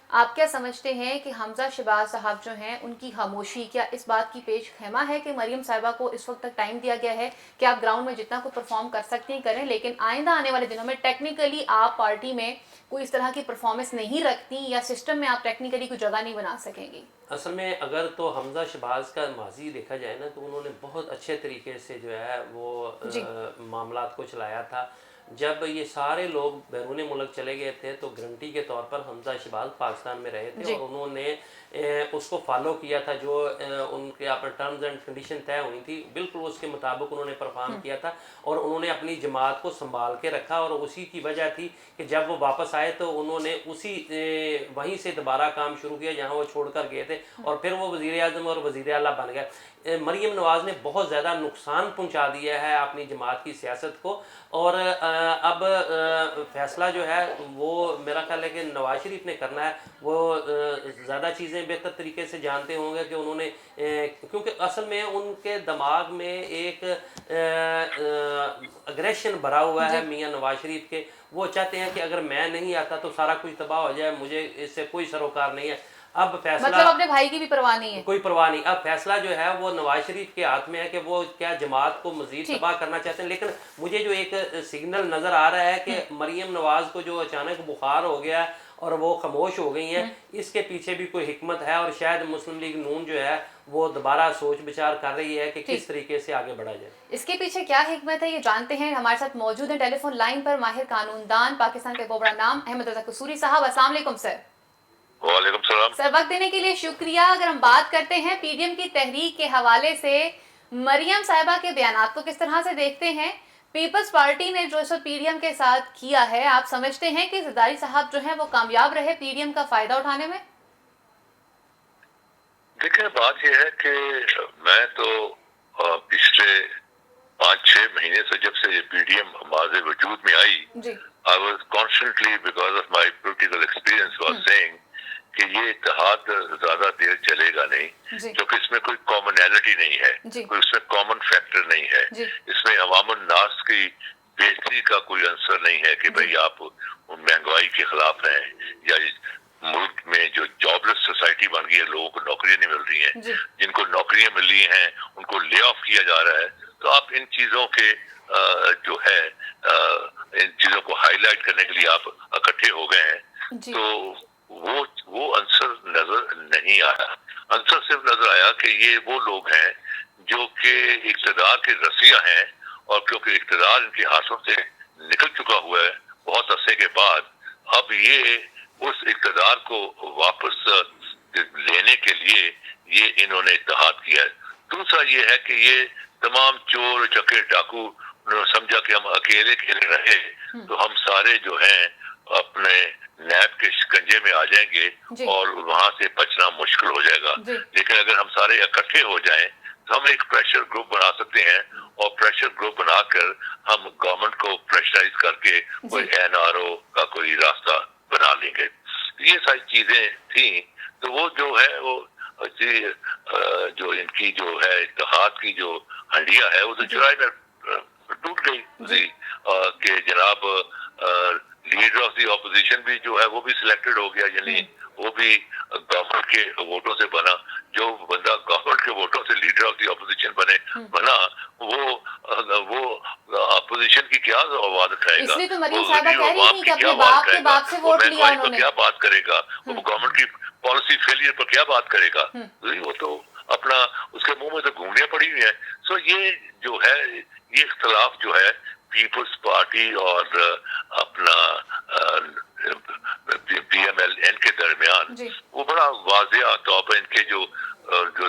आप क्या समझते हैं कि हमजा शहबाज साहब जो हैं उनकी खामोशी क्या इस बात की पेश खेमा है कि मरियम साहिबा को इस वक्त तक टाइम दिया गया है कि आप ग्राउंड में जितना कुछ परफॉर्म कर सकते हैं करें, लेकिन आइंदा आने वाले दिनों में टेक्निकली आप पार्टी में कोई इस तरह की परफॉर्मेंस नहीं रखती या सिस्टम में आप टेक्निकली कोई जगह नहीं बना सकेंगी? असल में अगर तो हमजा शहबाज का माजी देखा जाए ना तो उन्होंने बहुत अच्छे तरीके से जो है वो मामलात को चलाया था। जब ये सारे लोग बैरून मुल्क चले गए थे तो गारंटी के तौर पर हमजा शहबाज पाकिस्तान में रहे थे और उन्होंने उसको फॉलो किया था, जो उनके यहाँ पर टर्म्स एंड कंडीशन तय हुई थी बिल्कुल उसके मुताबिक उन्होंने परफॉर्म किया था और उन्होंने अपनी जमात को संभाल के रखा। और उसी की वजह थी कि जब वो वापस आए तो उन्होंने उसी वहीं से दोबारा काम शुरू किया जहाँ वो छोड़ कर गए थे और फिर वो वज़ीर आज़म और वज़ीर आला बन गए। मरियम नवाज ने बहुत ज़्यादा नुकसान पहुँचा दिया है अपनी जमात की सियासत को और अब फैसला जो है वो मेरा ख्याल है कि नवाज शरीफ ने करना है। वो ज़्यादा चीज़ें बेहतर तरीके से जानते होंगे कि उन्होंने क्योंकि असल में उनके दिमाग में एक अग्रेशन भरा हुआ है मियां नवाज शरीफ के। वो चाहते हैं कि अगर मैं नहीं आता तो सारा कुछ तबाह हो जाए, मुझे इससे कोई सरोकार नहीं है। अब फैसला मतलब अपने भाई की भी परवाह नहीं है, कोई परवाह नहीं। अब फैसला जो है वो नवाज शरीफ के हाथ में है कि वो क्या जमात को मजीद तबाह करना चाहते हैं। लेकिन मुझे जो एक सिग्नल नजर आ रहा है कि मरियम नवाज को जो अचानक बुखार हो गया और वो खामोश हो गई हैं, इसके पीछे भी कोई हिकमत है और शायद मुस्लिम लीग नून जो है वो दोबारा सोच विचार कर रही है कि किस तरीके से आगे बढ़ा जाए। इसके पीछे क्या हिकमत है ये जानते हैं। हमारे साथ मौजूद है टेलीफोन लाइन पर माहिर कानूनदान पाकिस्तान के बहुत बड़ा नाम अहमद रज़ा कसूरी साहब। अस्सलाम वालेकुम सर। वालेकुम सलाम सर, वक्त देने के लिए शुक्रिया। अगर हम बात करते हैं पीडीएम की तहरीक के हवाले से मरियम साहिबा के बयानात को किस तरह से देखते हैं? पीपल्स पार्टी ने जो सब पीडीएम के साथ किया है, आप समझते हैं कि जरदारी साहब जो है वो कामयाब रहे पीडीएम का फायदा उठाने में? देखिए बात यह है कि मैं तो पिछले 5-6 महीने से जब से ये पीडीएम माज़ वजूद में आई, जी I was constantly because of my political experience was saying कि ये इत्तेहाद ज्यादा देर चलेगा नहीं, जी क्योंकि इसमें कोई कॉमनैलिटी नहीं है, जी कोई इसमें कॉमन फैक्टर नहीं है, जी इसमें अवामुन नास की बेहतरी का कोई आंसर नहीं है कि भाई आप महंगाई के खिलाफ हैं, या मुल्क में जो जॉबलेस सोसाइटी बन गई है, लोगों को नौकरियां नहीं मिल रही हैं, जी जिनको नौकरियां मिल रही हैं उनको ले ऑफ किया जा रहा है। तो आप इन चीजों के जो है इन चीजों को हाईलाइट करने के लिए आप इकट्ठे हो गए हैं, जी तो वो आंसर नजर नहीं आया। आंसर सिर्फ नजर आया कि ये वो लोग हैं जो कि इक्तदार के रसिया हैं, और क्योंकि इक्तदार इनके हाथों से निकल चुका हुआ है बहुत अरसे के बाद, अब ये उस इक्तदार को वापस लेने के लिए ये इन्होंने इत्तेहाद किया है। दूसरा ये है कि ये तमाम चोर चक्के डाकू उन्होंने समझा कि हम अकेले खेले रहे तो हम सारे जो हैं अपने नैब के शिकंजे में आ जाएंगे और वहां से बचना मुश्किल हो जाएगा। लेकिन अगर हम सारे इकट्ठे हो जाएं तो हम एक प्रेशर ग्रुप बना सकते हैं, और प्रेशर ग्रुप बनाकर हम गवर्नमेंट को प्रेशराइज करके कोई एनआरओ का कोई रास्ता बना लेंगे। ये सारी चीजें थी, तो वो जो है वो जो इनकी जो है इत्तेहाद की जो हंडिया है वो तो चुराई में टूट गई जी, कि जनाब लीडर ऑफ द ऑपोजिशन भी जो है वो भी सिलेक्टेड हो गया, यानी वो भी गवर्नमेंट के वोटों से बना। जो बंदा गवर्नमेंट के वोटों से लीडर ऑफ द ऑपोजिशन बना वो अपोजिशन की क्या आवाज उठाएगा, इसलिए तो मरीम साहबा कह रही थी कि अपने बाप से वोट लिया उन्होंने, क्या बात करेगा वो, गवर्नमेंट की पॉलिसी फेलियर पर क्या बात करेगा, वो तो अपना उसके मुंह में तो घूमने पड़ी हुई है। सो ये जो है ये इख्तलाफ जो है पीपल्स पार्टी और अपना पीएमएल के दरमियान वो बड़ा वाज़ेह तौर पर इनके जो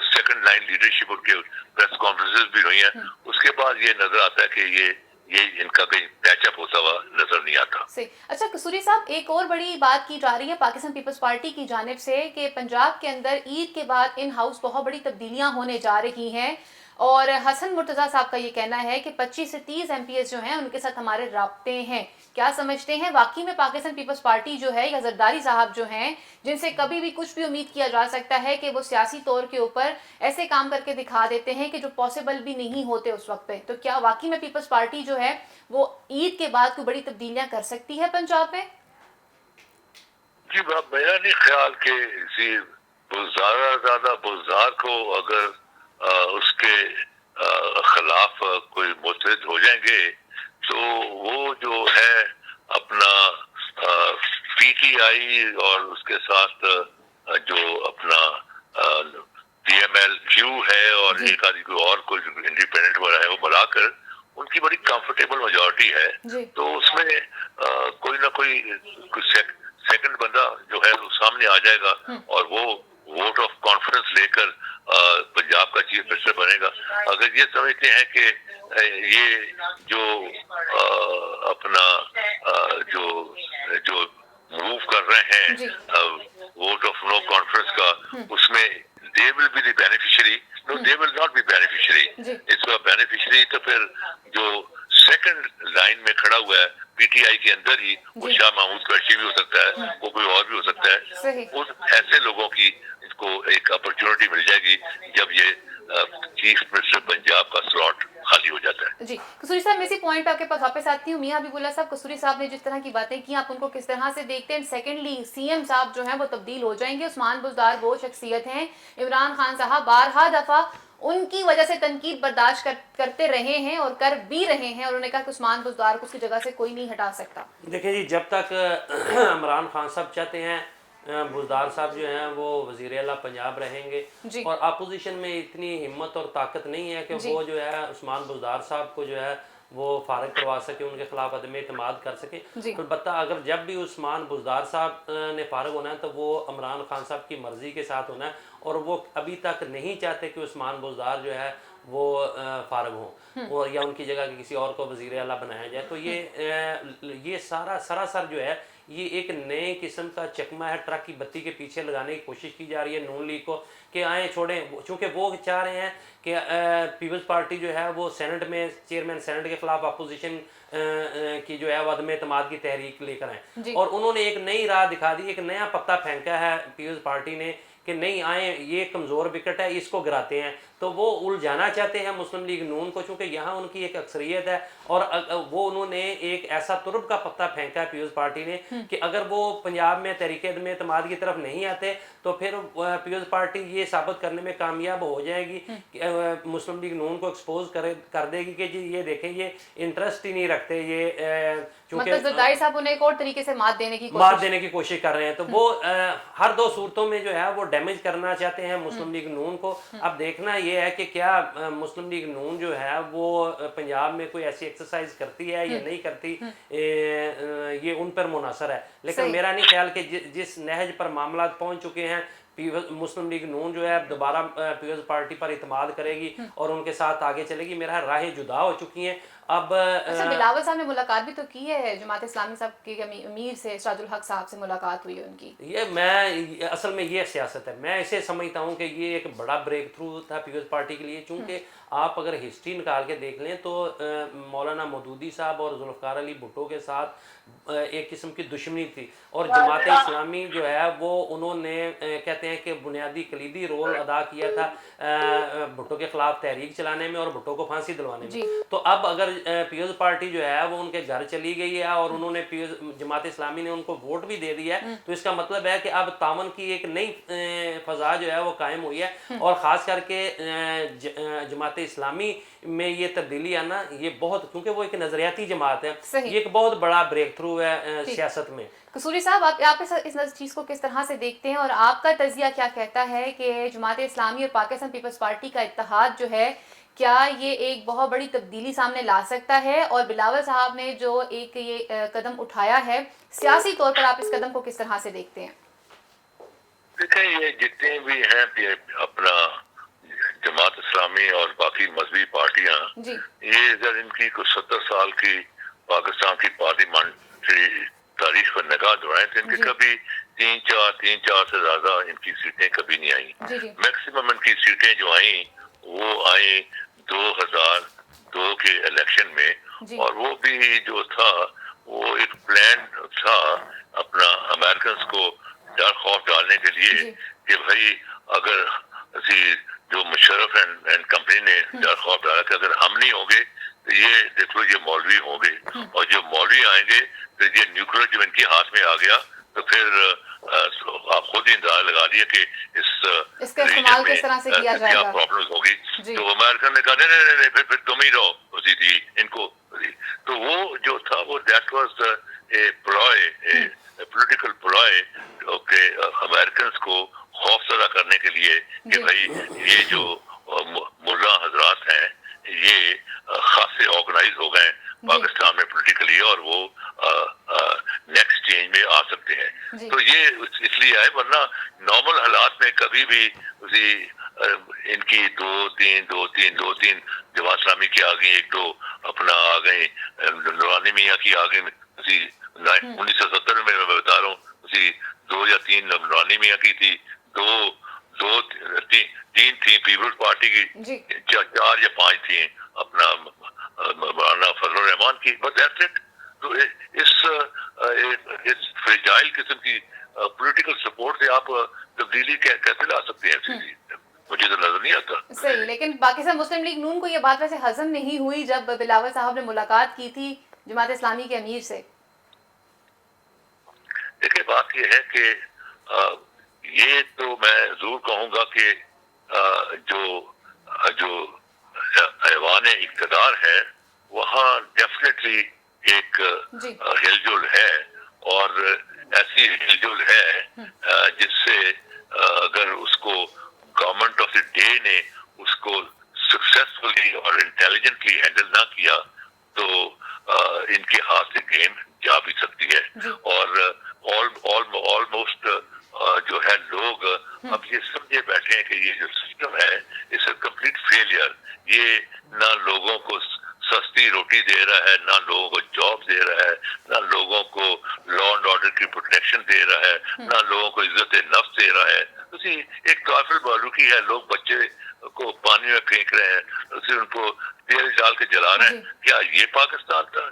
सेकंड लाइन लीडरशिप उनके प्रेस कॉन्फ्रेंसेस भी हुई हैं, उसके बाद ये नजर आता है कि ये इनका कहीं पैचअप होता हुआ नजर नहीं आता। सही। अच्छा कसूरी साहब, एक और बड़ी बात की जा रही है पाकिस्तान पीपल्स पार्टी की जानिब से कि पंजाब के अंदर ईद के बाद इन हाउस बहुत बड़ी तब्दीलियां होने जा रही हैं, और हसन मुर्तज़ा साहब का ये कहना है कि 25 से 30 एमपीएस जो हैं उनके साथ हमारे राब्ते हैं। क्या समझते हैं वाकई में पाकिस्तान पीपल्स पार्टी जो है या जरदारी साहब जो हैं, जिनसे कभी भी कुछ भी उम्मीद किया जा सकता है कि वो सियासी तौर के ऊपर ऐसे काम करके दिखा देते हैं कि जो पॉसिबल भी नहीं होते उस वक्त पे, तो क्या वाकई में पीपल्स पार्टी जो है वो ईद के बाद कोई बड़ी तब्दीलियां कर सकती है पंजाब में? जी मेरा नहीं ख्याल कि ज्यादा बुज़दार को अगर उसके खिलाफ कोई मुस्तैद हो जाएंगे तो वो जो है अपना पीटीआई और उसके साथ जो अपना पीएमएल-क्यू है और एक आदमी कोई और कोई इंडिपेंडेंट वाला है वो बनाकर उनकी बड़ी कंफर्टेबल मेजॉरिटी है, तो उसमें कोई ना कोई सेकंड बंदा जो है वो सामने आ जाएगा और वो वोट ऑफ कॉन्फिडेंस लेकर पंजाब का चीफ मिनिस्टर बनेगा। अगर ये समझते हैं कि ये जो अपना जो मूव कर रहे हैं वोट ऑफ नो कॉन्फिडेंस का, उसमें they will be the beneficiary, no they will not be beneficiary. इसका बेनिफिशियरी तो फिर जो सेकंड लाइन में खड़ा हुआ है पीटीआई के अंदर ही, वो शाह महमूद कुरैशी भी हो सकता है, वो कोई और भी हो सकता है, उस ऐसे लोगों की इसको एक अपॉर्चुनिटी मिल जाएगी जब ये चीफ मिनिस्टर पंजाब का स्लॉट खाली हो जाता है। जी कसूरी साहब, मैं इसी पॉइंट पे आपके पास वापस आती हूँ। मियां हबीबुल्लाह साहब, कसूरी साहब ने जिस तरह की बातें की आप उनको किस तरह से देखते हैं? सेकेंडली सीएम साहब जो हैं वो तब्दील हो जाएंगे, उस्मान बुज़दार वो शख्सियत हैं, इमरान खान साहब बारहा दफा उनकी वजह से तनकीद बर्दाश्त करते रहे हैं और कर भी रहे हैं, और उन्होंने कहा कि उस्मान बुज़दार को उसकी जगह से कोई नहीं हटा सकता। देखिए जी, जब तक इमरान खान साहब चाहते हैं बुज़दार साहब जो हैं वो वज़ीर आला पंजाब रहेंगे, और अपोजिशन में इतनी हिम्मत और ताकत नहीं है कि वो जो है उस्मान बुज़दार साहब को जो है वो फारग करवा सके, उनके खिलाफ अदम एतमाद कर सके। अलबत्ता अगर जब भी उस्मान बुज़दार साहब ने फारग होना है तो वो इमरान खान साहब की मर्ज़ी के साथ होना है, और वो अभी तक नहीं चाहते कि उस्मान बुज़दार जो है वो फारग हों और या उनकी जगह किसी और को वज़ीर आला बनाया जाए। तो ये सारा सरासर जो है ये एक नए किस्म का चकमा है, ट्रक की बत्ती के पीछे लगाने की कोशिश की जा रही है नून लीग को कि आए छोड़ें, चूँकि वो चाह रहे हैं कि पीपल्स पार्टी जो है वो सेनेट में चेयरमैन सेनेट के खिलाफ अपोजिशन की जो है वो अदम एतमाद की तहरीक लेकर आए, और उन्होंने एक नई राह दिखा दी, एक नया पत्ता फेंका है पीपल्स पार्टी ने कि नहीं आए, ये कमज़ोर विकेट है, इसको गिराते हैं। तो वो उलझाना चाहते हैं मुस्लिम लीग नून को, चूँकि यहाँ उनकी एक अक्सरियत है, और वो उन्होंने एक ऐसा तुरब का पत्ता फेंका है पीपल्स पार्टी ने कि अगर वो पंजाब में तहरीक अदम एतमाद की तरफ नहीं आते तो फिर पीपल्स पार्टी ये साबित करने में कामयाब हो जाएगी कि मुस्लिम लीग नून को एक्सपोज कर देगी कि जी ये देखें ये इंटरेस्ट ही नहीं रखते, ये मतलब जरदारी साहब उन्हें एक और तरीके से मात देने की कोशिश कर रहे हैं। तो वो हर दो सूरतों में जो है वो डैमेज करना चाहते हैं मुस्लिम लीग नून को। अब देखना ये है कि क्या मुस्लिम लीग नून जो है वो पंजाब में कोई ऐसी एक्सरसाइज करती है या नहीं करती, ये उन पर मुनहसर है। लेकिन मेरा नहीं ख्याल कि जिस नहज पर मामला पहुंच चुके हैं, मुस्लिम लीग नून जो है दोबारा पीपल्स पार्टी पर इतमाद करेगी और उनके साथ आगे चलेगी। मेरा राहें जुदा हो चुकी हैं। अब अच्छा, बिलावल साहब ने मुलाकात भी तो की है जमात इस्लामी साहब के अमीर से, शाजुल हक साहब से मुलाकात हुई है उनकी। ये मैं असल में ये सियासत है, मैं इसे समझता हूँ कि ये एक बड़ा ब्रेक थ्रू था पीपल्स पार्टी के लिए। चूँकि आप अगर हिस्ट्री निकाल के देख लें तो मौलाना मौदूदी साहब और जुल्फ़िकार अली भुट्टो के साथ एक किस्म की दुश्मनी थी, और जमात इस्लामी जो है वो उन्होंने कहते हैं कि बुनियादी कलीदी रोल अदा किया था भुट्टो के खिलाफ तहरीक चलाने में और भुट्टो को फांसी दिलवाने में। तो अब अगर पीपल्स पार्टी जो है वो उनके घर चली गई है और उन्होंने जमात इस्लामी ने उनको वोट भी दे दिया है, तो इसका मतलब है कि अब तावन की एक नई फजा जो है वो कायम हुई है। और ख़ास करके जमात इस्लामी में ये तब्दीली आना, ये बहुत, क्योंकि वो एक नजरियाती जमात है, ये एक बहुत बड़ा ब्रेक थ्रू है सियासत में। कसूरी साहब, आप इस चीज़ को किस तरह से देखते हैं और आपका तजिया क्या कहता है कि जमात इस्लामी और पाकिस्तान पीपल्स पार्टी का इत्तेहाद जो है, क्या ये एक बहुत बड़ी तब्दीली सामने ला सकता है? और बिलावल साहब ने जो एक ये कदम उठाया है सियासी तौर पर, आप इस कदम को किस तरह से देखते हैं? देखें, ये जितने भी हैं अपना जमात इस्लामी और बाकी मजहबी पार्टियां, ये अगर इनकी कुछ 70 साल की पाकिस्तान की पार्लियामेंट्री तारीख पर निगाह दौड़ाएं तो इनकी कभी 3-4 से ज्यादा इनकी सीटें कभी नहीं आई। मैक्सिमम इनकी सीटें जो आई वो आई 2002 के इलेक्शन में, और वो भी जो था वो एक प्लान था अपना अमेरिकन को डर खौफ डालने के लिए कि भाई अगर जो मुशर्रफ एंड कंपनी ने डर खौफ डाला कि अगर हम नहीं होंगे तो ये देख लो ये मौलवी होंगे, और जो मौलवी आएंगे तो ये न्यूक्लियर जो इनके हाथ में आ गया तो फिर आप खुद ही अंदाजा लगा दिए कि इसका इस्तेमाल किस तरह से किया जाएगा, क्या प्रॉब्लम होगी। तो अमेरिकन ने कहा नहीं, फिर तुम ही रहो उसी थी इनको। तो वो जो था वो that was a ploy, A political ploy के अमेरिकन को खौफजदा करने के लिए कि भाई ये जो मुल्ला हजरात हैं ये खासे ऑर्गेनाइज हो गए पाकिस्तान में पॉलिटिकली, और वो नेक्स्ट चेंज में आ सकते हैं। तो ये इसलिए आए, वरना नॉर्मल हालात में कभी भी उसी इनकी दो तीन जमात इस्लामी की आ गई, 1-2 अपना आ गई, नूरानी मियाँ की आ गई, 1970 में मैं बता रहा हूँ, उसी 2 या 3 नूरानी मियाँ की थी, 3 थी पीपल्स पार्टी की, 4 या 5 थी अपना मौलाना फजल रहमान की, बस दैट्स इट। तो इस फ्रेजाइल किस्म की पॉलिटिकल सपोर्ट से आप तब्दीली कैसे ला सकते हैं? मुझे तो नजर नहीं आता। सही, लेकिन पाकिस्तान मुस्लिम लीग नून को ये बात वैसे हजम नहीं हुई जब बिलावल साहब ने मुलाकात की थी जमात इस्लामी के अमीर से। देखिए, बात ये है कि ये तो मैं जरूर कहूंगा कि जो ऐवान इक़्तिदार है वहाँ डेफिनेटली एक हिलजुल है, और ऐसी हिलजुल है जिससे अगर उसको गवर्नमेंट ऑफ द डे ने उसको सक्सेसफुली और इंटेलिजेंटली हैंडल ना किया तो इनके हाथ से गेम जा भी सकती है। और ऑलमोस्ट जो है लोग अब ये समझे बैठे हैं कि ये जो सिस्टम है इट्स अ कंप्लीट फेलियर। ये ना लोगों को सस्ती रोटी दे रहा है, ना लोगों को जॉब दे रहा है, ना लोगों को लॉ एंड ऑर्डर की को इज्जत नफ्स दे रहा है। उसी एक काफिल बालूकी है, लोग बच्चे को पानी में फेंक रहे हैं, उसे उनको तेल डाल के जला रहे हैं। क्या ये पाकिस्तान था?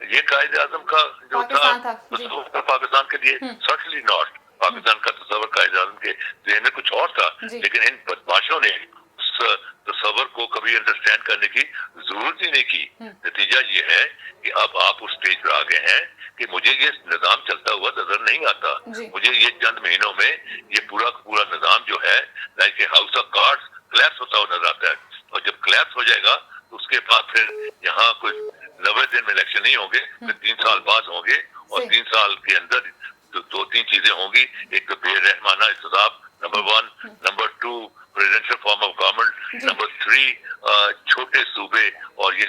ये कायदे आजम का जो था पाकिस्तान के लिए सर्टनली नॉट। पाकिस्तान का तस्वर कायदे आजम के जहन में कुछ और था, लेकिन इन बदमाशों ने उस तस्वर को कभी अंडरस्टैंड करने की जरूरत ही नहीं की। नतीजा ये है कि अब आप उस स्टेज पर आ गए हैं कि मुझे ये निजाम चलता हुआ नजर नहीं आता। मुझे ये चंद महीनों में ये पूरा निजाम जो है like house of cards collapse होता हुआ नजर आता है। और जब क्लैप्स हो जाएगा तो उसके बाद फिर यहाँ कोई 90 दिन में इलेक्शन नहीं होंगे, फिर 3 साल बाद होंगे। और 3 साल के अंदर दो तीन चीजें होंगी। एक तो बेरहमाना इंतजाम, number 1, number 2 presidential form of government, number 3 छोटे सूबे और ये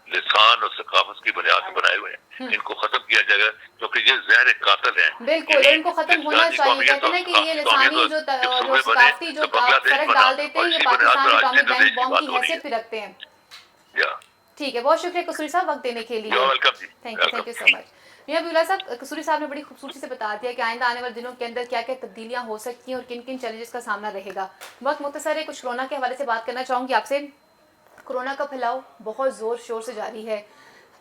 लिसान और सकाफत की बुनियाद पर बनाए हुए हैं, इनको खत्म किया जाएगा क्योंकि ये जहर कातिल है। बिल्कुल, इनको खत्म होना चाहिए। कहते हैं कि ये लिसानी जो सकाफती जो फर्क डाल देते हैं, ये पाकिस्तान एटॉमिक बैंक बॉम्ब की हैसियत भी रखते हैं। ठीक है, बहुत शुक्रिया कसूरी साहब वक्त देने के लिए। Thank you so much. Mian Abdullah Sahab, Kasuri साहब ने बड़ी खूबसूरती से बता दिया कि आइंदा आने वाले दिनों के अंदर क्या क्या तब्दीलियां हो सकती हैं और किन किन चैलेंजेस का सामना रहेगा। बहुत मुख्तसर है, कुछ कोरोना के हवाले से बात करना चाहूँगी आपसे। कोरोना का फैलाव बहुत ज़ोर शोर से जारी है।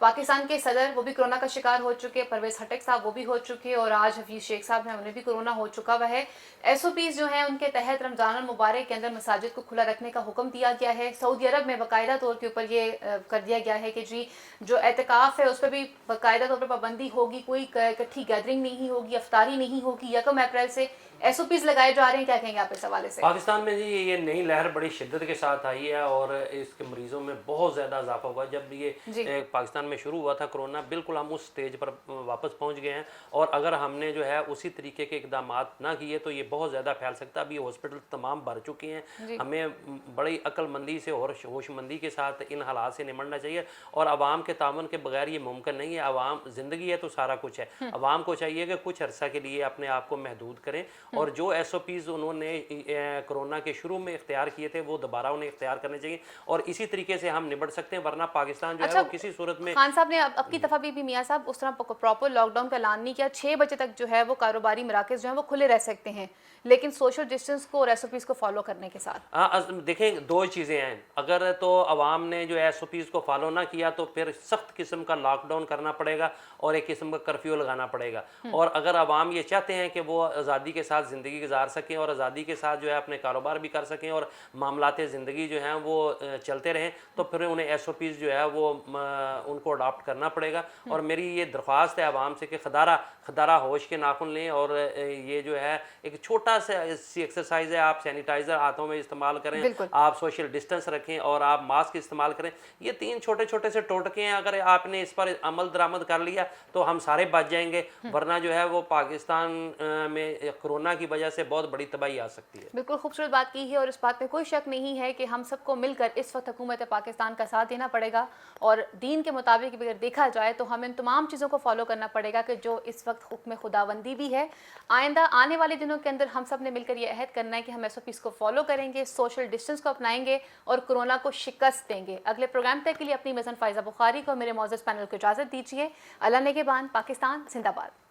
पाकिस्तान के सदर वो भी कोरोना का शिकार हो चुके हैं, परवेज़ खटक साहब वो भी हो चुके हैं, और आज हफीज़ शेख साहब हैं, उन्हें भी कोरोना हो चुका हुआ है। SOPs जो हैं उनके तहत रमज़ान मुबारक के अंदर मसाजिद को खुला रखने का हुक्म दिया गया है। सऊदी अरब में बाकायदा तौर के ऊपर ये कर दिया गया है कि जी जो एहतिकाफ़ है उस पर भी बाकायदा तौर पर पाबंदी होगी, कोई इकट्ठी गैदरिंग नहीं होगी, अफ्तारी नहीं होगी। 1 अप्रैल से SOPs लगाए जा रहे हैं, क्या कहेंगे आप इस हवाले से? पाकिस्तान में जी ये नई लहर बड़ी शिद्दत के साथ आई है और इसके मरीजों में बहुत ज़्यादा इजाफा हुआ। जब ये पाकिस्तान में शुरू हुआ था कोरोना, बिल्कुल हम उस स्टेज पर वापस पहुंच गए हैं और अगर हमने जो है उसी तरीके के इकदाम ना किए तो ये बहुत ज़्यादा फैल सकता है। अभी हॉस्पिटल तमाम भर चुके हैं। हमें बड़ी अक्लमंदी से और होशमंदी के साथ इन हालात से निमटना चाहिए और आवाम के ताउन के बगैर ये मुमकिन नहीं है। आवाम ज़िंदगी है तो सारा कुछ है। आवाम को चाहिए कि कुछ अरसा के लिए अपने आप को महदूद करें और जो SOPs उन्होंने कोरोना के शुरू में इख्तियार किए थे वो दोबारा उन्हें इख्तियार करने चाहिए और इसी तरीके से हम निपट सकते हैं। वरना पाकिस्तान जो है वो किसी सूरत में खान साहब ने आपकी दफ़ा भी मियाँ साहब उस तरह प्रॉपर लॉकडाउन का ऐलान नहीं किया। 6 बजे तक जो है वो कारोबारी मराकज़ जो है वो खुले रह सकते हैं, लेकिन सोशल डिस्टेंस को और SOPs को फॉलो करने के साथ। देखें, 2 चीज़ें हैं। अगर तो आवाम ने जो SOPs को फॉलो ना किया तो फिर सख्त किस्म का लॉकडाउन करना पड़ेगा और एक किस्म का कर्फ्यू लगाना पड़ेगा। और अगर आवाम ये चाहते हैं कि वो आज़ादी के साथ ज़िंदगी गुजार सकें और आज़ादी के साथ जो है अपने कारोबार भी कर सकें और मामलात ज़िंदगी जो हैं वो चलते रहें, तो फिर उन्हें SOPs जो है वो उनको अडॉप्ट करना पड़ेगा। और मेरी ये दरख्वास्त है आवाम से कि खदारा होश के नाखून लें और ये जो है एक छोटा सा एक्सरसाइज है। आप सैनिटाइज़र हाथों में इस्तेमाल करें, आप सोशल डिस्टेंस रखें और आप मास्क इस्तेमाल करें। ये 3 छोटे छोटे से टोटके हैं, अगर आपने इस पर अमल दरामद कर लिया तो हम सारे बच जाएंगे। वरना जो है वो पाकिस्तान में कोरोना की वजह से बहुत बड़ी तबाही आ सकती है। बिल्कुल खूबसूरत बात की है और इस बात में कोई शक नहीं है कि हम सबको मिलकर इस वक्त हुकूमत पाकिस्तान का साथ देना पड़ेगा और दीन के मुताबिक अगर देखा जाए तो हमें इन तमाम चीज़ों को फॉलो करना पड़ेगा कि जो इस वक्त हुक्म खुदाबंदी भी है। आइंदा आने वाले दिनों के अंदर हम सब ने मिलकर ये अहद करना है कि हम SOPs को फॉलो करेंगे, सोशल डिस्टेंस को अपनाएंगे और कोरोना को शिकस्त देंगे। अगले प्रोग्राम तक के लिए अपनी मेज़न फ़ाइज़ा बुखारी को मेरे मौजूद पैनल को इजाज़त दीजिए। अल्लाह नेगेबान, पाकिस्तान जिंदाबाद।